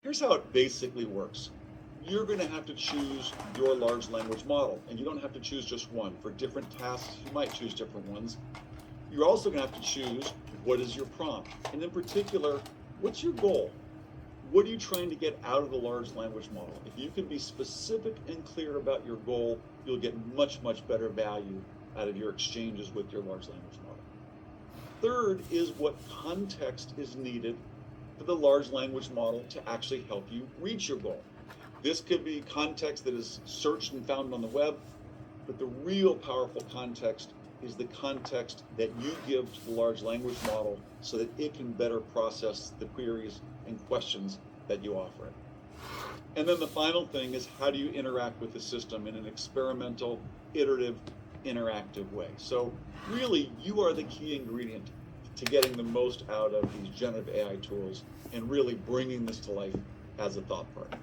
Here's how it basically works. You're going to have to choose your large language model, and you don't have to choose just one. For different tasks, you might choose different ones. You're also going to have to choose what is your prompt, and in particular, what's your goal? What are you trying to get out of the large language model? If you can be specific and clear about your goal, you'll get much, much better value out of your exchanges with your large language model. Third is what context is needed for the large language model to actually help you reach your goal. This could be context that is searched and found on the web, but the real powerful context is the context that you give to the large language model so that it can better process the queries and questions that you offer it. And then the final thing is, how do you interact with the system in an experimental, iterative, interactive way? So really, you are the key ingredient to getting the most out of these generative AI tools and really bringing this to life as a thought partner.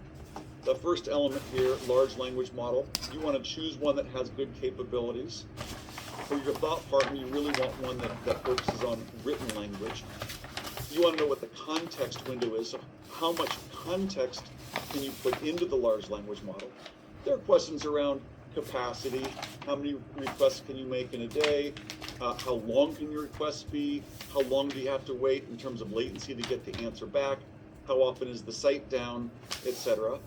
The first element here, large language model, you want to choose one that has good capabilities. For your thought partner, you really want one that focuses on written language. You want to know what the context window is, so how much context can you put into the large language model. There are questions around capacity, how many requests can you make in a day, how long can your requests be, how long do you have to wait in terms of latency to get the answer back, how often is the site down, etc.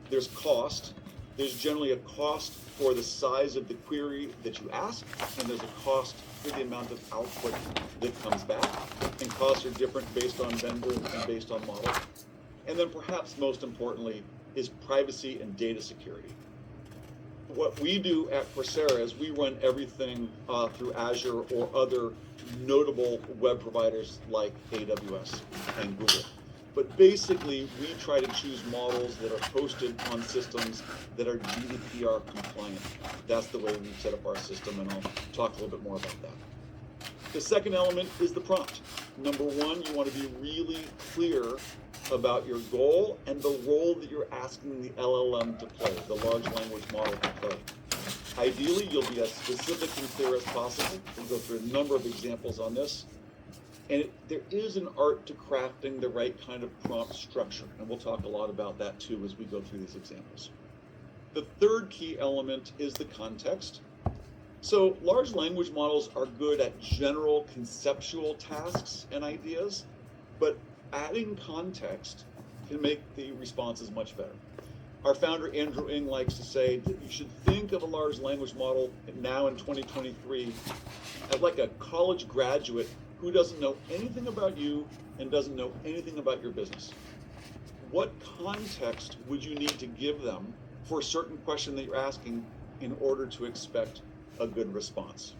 There's cost. There's generally a cost for the size of the query that you ask, and there's a cost for the amount of output that comes back. And costs are different based on vendor and based on model. And then perhaps most importantly is privacy and data security. What we do at Coursera is we run everything through Azure or other notable web providers like AWS and Google. But basically, we try to choose models that are hosted on systems that are GDPR compliant. That's the way we set up our system, and I'll talk a little bit more about that. The second element is the prompt. Number one, you want to be really clear about your goal and the role that you're asking the LLM to play, the large language model to play. Ideally, you'll be as specific and clear as possible. We'll go through a number of examples on this. And there is an art to crafting the right kind of prompt structure, and we'll talk a lot about that too as we go through these examples. The third key element is the context. So large language models are good at general conceptual tasks and ideas, but adding context can make the responses much better. Our founder, Andrew Ng, likes to say that you should think of a large language model now in 2023 as like a college graduate who doesn't know anything about you and doesn't know anything about your business. What context would you need to give them for a certain question that you're asking in order to expect a good response?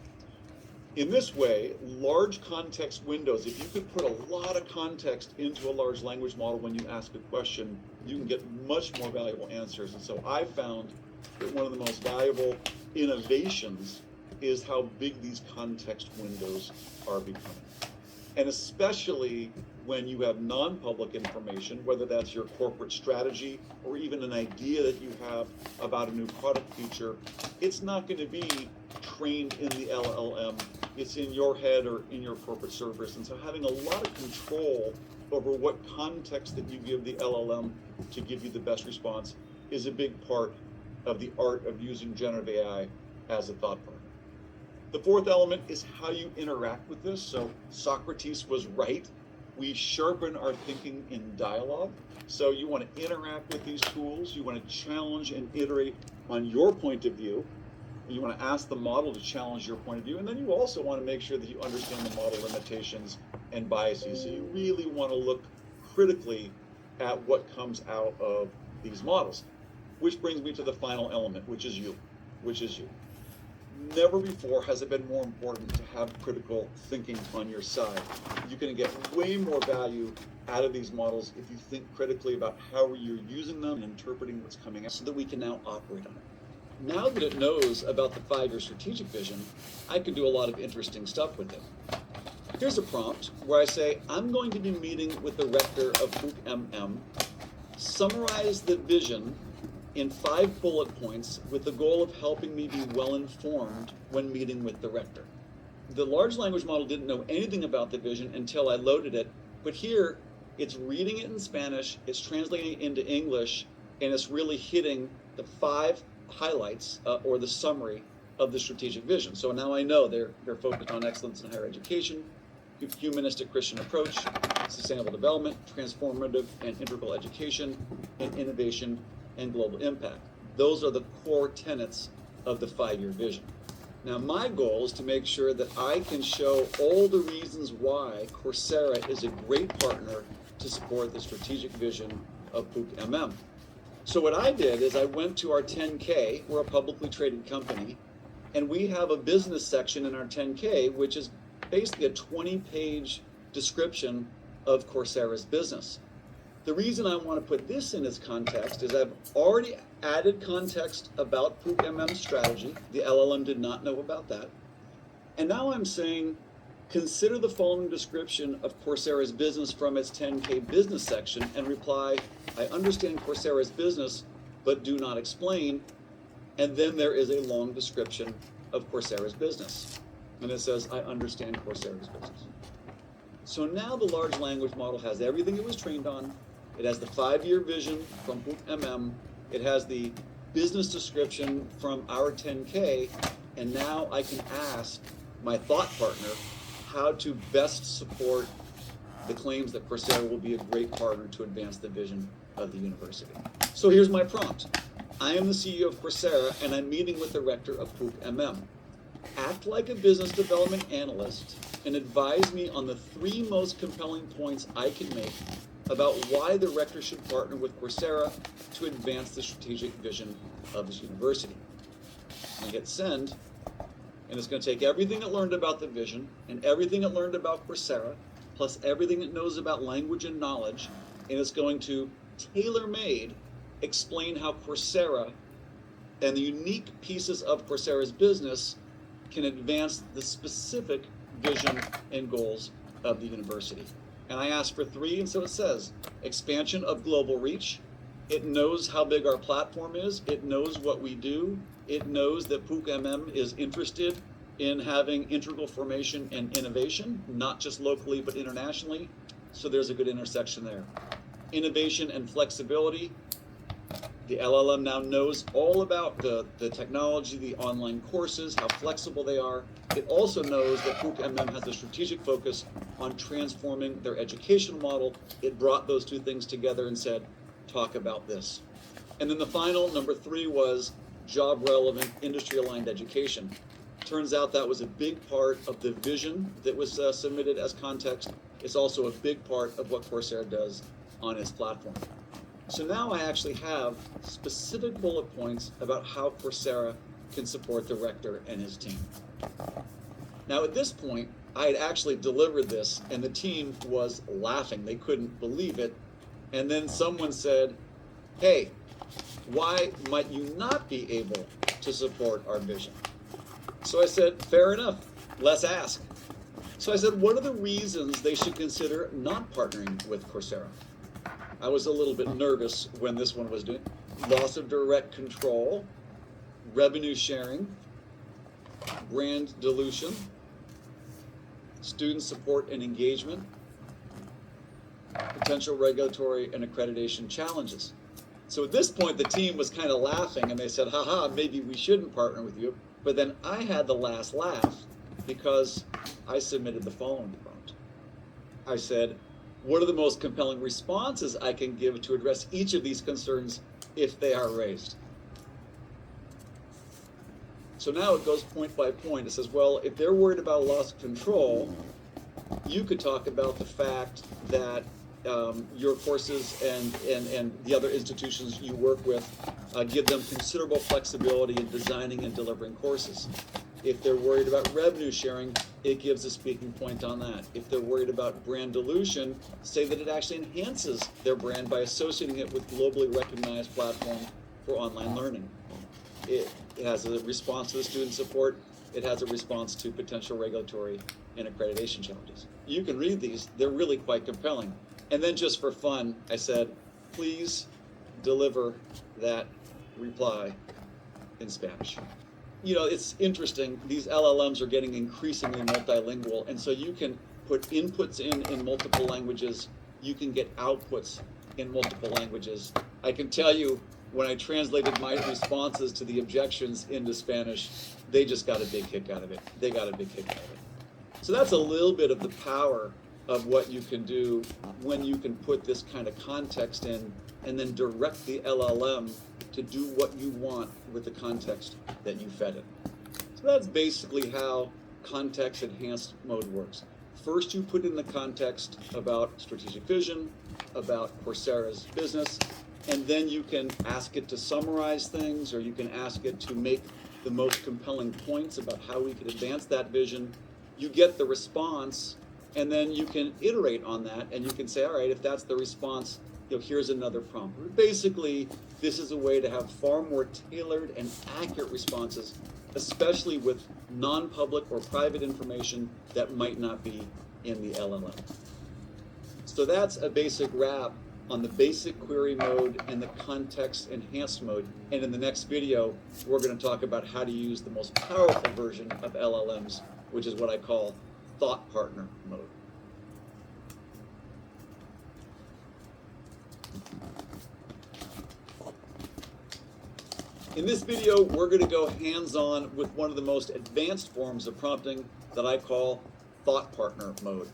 In this way, large context windows, if you could put a lot of context into a large language model when you ask a question, you can get much more valuable answers. And so I found that one of the most valuable innovations is how big these context windows are becoming. And especially when you have non-public information, whether that's your corporate strategy or even an idea that you have about a new product feature, it's not going to be trained in the LLM. It's in your head or in your corporate servers. And so having a lot of control over what context that you give the LLM to give you the best response is a big part of the art of using generative AI as a thought partner. The fourth element is how you interact with this. So Socrates was right. We sharpen our thinking in dialogue. So you want to interact with these tools. You want to challenge and iterate on your point of view. You want to ask the model to challenge your point of view. And then you also want to make sure that you understand the model limitations and biases. So you really want to look critically at what comes out of these models. Which brings me to the final element, which is you. Never before has it been more important to have critical thinking on your side. You're going to get way more value out of these models if you think critically about how you're using them and interpreting what's coming out so that we can now operate on it. Now that it knows about the 5-year strategic vision, I can do a lot of interesting stuff with it. Here's a prompt where I say, I'm going to be meeting with the rector of HookMM, summarize the vision in 5 bullet points with the goal of helping me be well informed when meeting with the rector. The large language model didn't know anything about the vision until I loaded it, but here It's reading it in Spanish, it's translating it into English, and it's really hitting the 5 highlights or the summary of the strategic vision. So now I know they're focused on excellence in higher education, humanistic Christian approach, sustainable development, transformative and integral education, and innovation and global impact. Those are the core tenets of the 5-year vision. Now, my goal is to make sure that I can show all the reasons why Coursera is a great partner to support the strategic vision of PUC-MM. So what I did is I went to our 10K, we're a publicly traded company, and we have a business section in our 10K, which is basically a 20-page description of Coursera's business. The reason I want to put this in its context is I've already added context about PUC-MM strategy. The LLM did not know about that. And now I'm saying, consider the following description of Coursera's business from its 10K business section and reply, I understand Coursera's business, but do not explain. And then there is a long description of Coursera's business. And it says, I understand Coursera's business. So now the large language model has everything it was trained on. It has the 5-year vision from PUC-MM. It has the business description from our 10K. And now I can ask my thought partner how to best support the claims that Coursera will be a great partner to advance the vision of the university. So here's my prompt. I am the CEO of Coursera, and I'm meeting with the rector of PUC-MM. Act like a business development analyst and advise me on the 3 most compelling points I can make about why the rector should partner with Coursera to advance the strategic vision of this university. I hit send, and it's going to take everything it learned about the vision and everything it learned about Coursera, plus everything it knows about language and knowledge, and it's going to tailor-made explain how Coursera and the unique pieces of Coursera's business can advance the specific vision and goals of the university. And I asked for 3, and so it says, expansion of global reach. It knows how big our platform is. It knows what we do. It knows that PUC-MM is interested in having integral formation and innovation, not just locally, but internationally. So there's a good intersection there. Innovation and flexibility. The LLM now knows all about the technology, the online courses, how flexible they are. It also knows that PUC-MM has a strategic focus on transforming their educational model. It brought those 2 things together and said, talk about this. And then the final, number 3, was job-relevant, industry-aligned education. Turns out that was a big part of the vision that was submitted as context. It's also a big part of what Coursera does on its platform. So now I actually have specific bullet points about how Coursera can support the rector and his team. Now at this point, I had actually delivered this and the team was laughing. They couldn't believe it. And then someone said, hey, why might you not be able to support our vision? So I said, fair enough, let's ask. So I said, what are the reasons they should consider not partnering with Coursera? I was a little bit nervous when this one was doing. Loss of direct control, revenue sharing, brand dilution, student support and engagement, potential regulatory and accreditation challenges. So at this point, the team was kind of laughing and they said, haha, maybe we shouldn't partner with you. But then I had the last laugh because I submitted the following prompt. I said, what are the most compelling responses I can give to address each of these concerns if they are raised? So now it goes point by point. It says, well, if they're worried about loss of control, you could talk about the fact that your courses and the other institutions you work with give them considerable flexibility in designing and delivering courses. If they're worried about revenue sharing, it gives a speaking point on that. If they're worried about brand dilution, say that it actually enhances their brand by associating it with globally recognized platform for online learning. It has a response to the student support. It has a response to potential regulatory and accreditation challenges. You can read these. They're really quite compelling. And then just for fun, I said, please deliver that reply in Spanish. You know, it's interesting. These LLMs are getting increasingly multilingual, and so you can put inputs in multiple languages. you can get outputs in multiple languages. I can tell you, when I translated my responses to the objections into Spanish, they just got a big kick out of it. They got a big kick out of it. So that's a little bit of the power of what you can do when you can put this kind of context in and then direct the LLM to do what you want with the context that you fed it. So that's basically how context enhanced mode works. First, you put in the context about strategic vision, about Coursera's business, and then you can ask it to summarize things, or you can ask it to make the most compelling points about how we can advance that vision. You get the response, and then you can iterate on that, and you can say, all right, if that's the response, here's another prompt. Basically, this is a way to have far more tailored and accurate responses, especially with non-public or private information that might not be in the LLM. So that's a basic wrap on the basic query mode and the context enhanced mode. And in the next video, we're going to talk about how to use the most powerful version of LLMs, which is what I call thought partner mode. In this video, we're going to go hands-on with one of the most advanced forms of prompting that I call thought partner mode.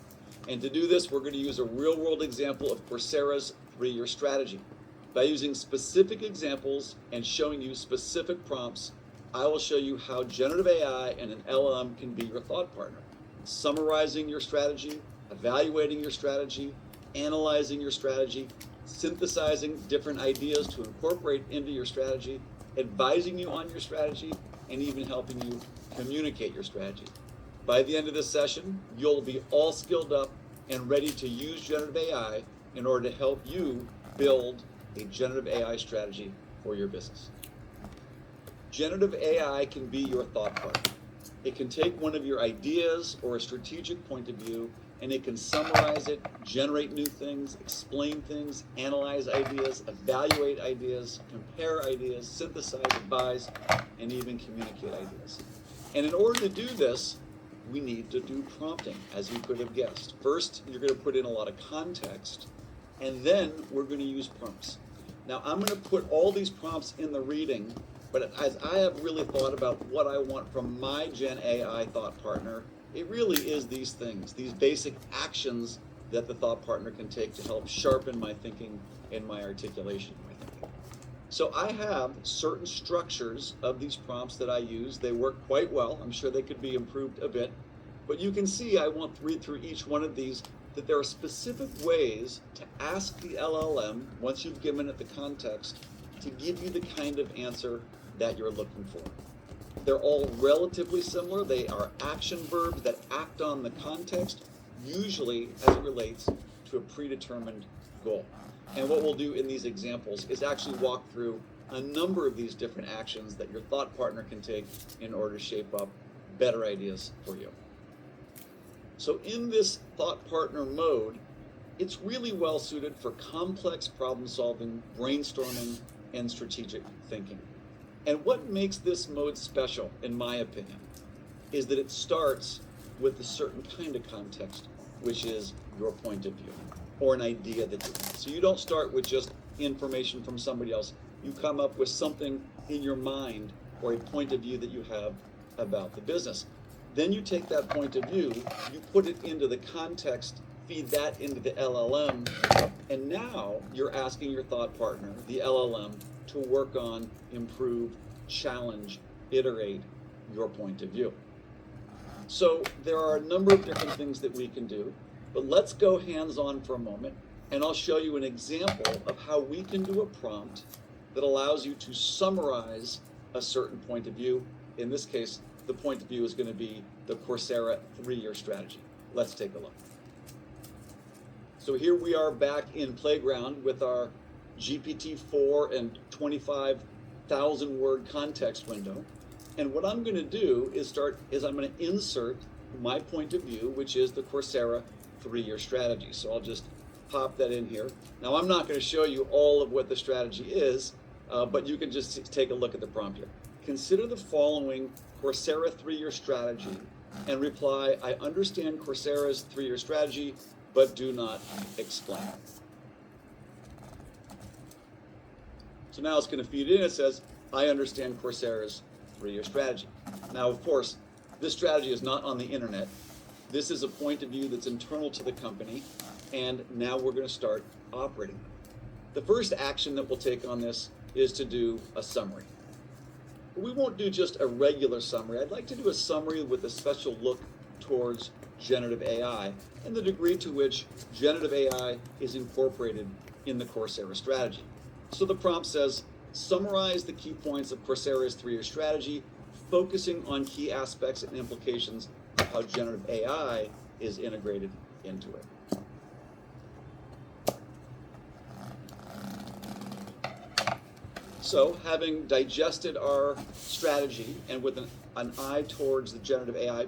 And to do this, we're going to use a real-world example of Coursera's 3-year strategy. By using specific examples and showing you specific prompts, I will show you how generative AI and an LLM can be your thought partner, summarizing your strategy, evaluating your strategy, analyzing your strategy, synthesizing different ideas to incorporate into your strategy, advising you on your strategy, and even helping you communicate your strategy. By the end of this session, you'll be all skilled up and ready to use generative AI in order to help you build a generative AI strategy for your business. Generative AI can be your thought partner. It can take one of your ideas or a strategic point of view, and it can summarize it, generate new things, explain things, analyze ideas, evaluate ideas, compare ideas, synthesize, advise, and even communicate ideas. And in order to do this, we need to do prompting, as you could have guessed. First, you're going to put in a lot of context, and then we're going to use prompts. Now, I'm going to put all these prompts in the reading, but as I have really thought about what I want from my Gen AI thought partner, it really is these things, these basic actions that the thought partner can take to help sharpen my thinking and my articulation of my thinking. So I have certain structures of these prompts that I use. They work quite well. I'm sure they could be improved a bit. But you can see, I won't read through each one of these, that there are specific ways to ask the LLM, once you've given it the context, to give you the kind of answer that you're looking for. They're all relatively similar. They are action verbs that act on the context, usually as it relates to a predetermined goal. And what we'll do in these examples is actually walk through a number of these different actions that your thought partner can take in order to shape up better ideas for you. So in this thought partner mode, it's really well suited for complex problem solving, brainstorming, and strategic thinking. And what makes this mode special, in my opinion, is that it starts with a certain kind of context, which is your point of view or an idea that you have. So you don't start with just information from somebody else. You come up with something in your mind or a point of view that you have about the business. Then you take that point of view, you put it into the context, feed that into the LLM, and now you're asking your thought partner, the LLM, to work on, improve, challenge, iterate your point of view. So there are a number of different things that we can do, but let's go hands-on for a moment, and I'll show you an example of how we can do a prompt that allows you to summarize a certain point of view. In this case, the point of view is going to be the Coursera 3-year strategy. Let's take a look. So here we are back in Playground with our GPT-4 and 25,000 word context window. And what I'm going to do is I'm going to insert my point of view, which is the Coursera 3-year strategy. So I'll just pop that in here. Now I'm not going to show you all of what the strategy is, but you can just take a look at the prompt here. Consider the following Coursera 3-year strategy and reply, I understand Coursera's 3-year strategy but do not explain. So now it's going to feed in. It says, I understand Coursera's 3-year strategy. Now, of course, this strategy is not on the internet. This is a point of view that's internal to the company, and now we're going to start operating them. The first action that we'll take on this is to do a summary. But we won't do just a regular summary. I'd like to do a summary with a special look towards generative AI and the degree to which generative AI is incorporated in the Coursera strategy. So the prompt says, summarize the key points of Coursera's 3-year strategy, focusing on key aspects and implications of how generative AI is integrated into it. So, having digested our strategy and with an eye towards the generative AI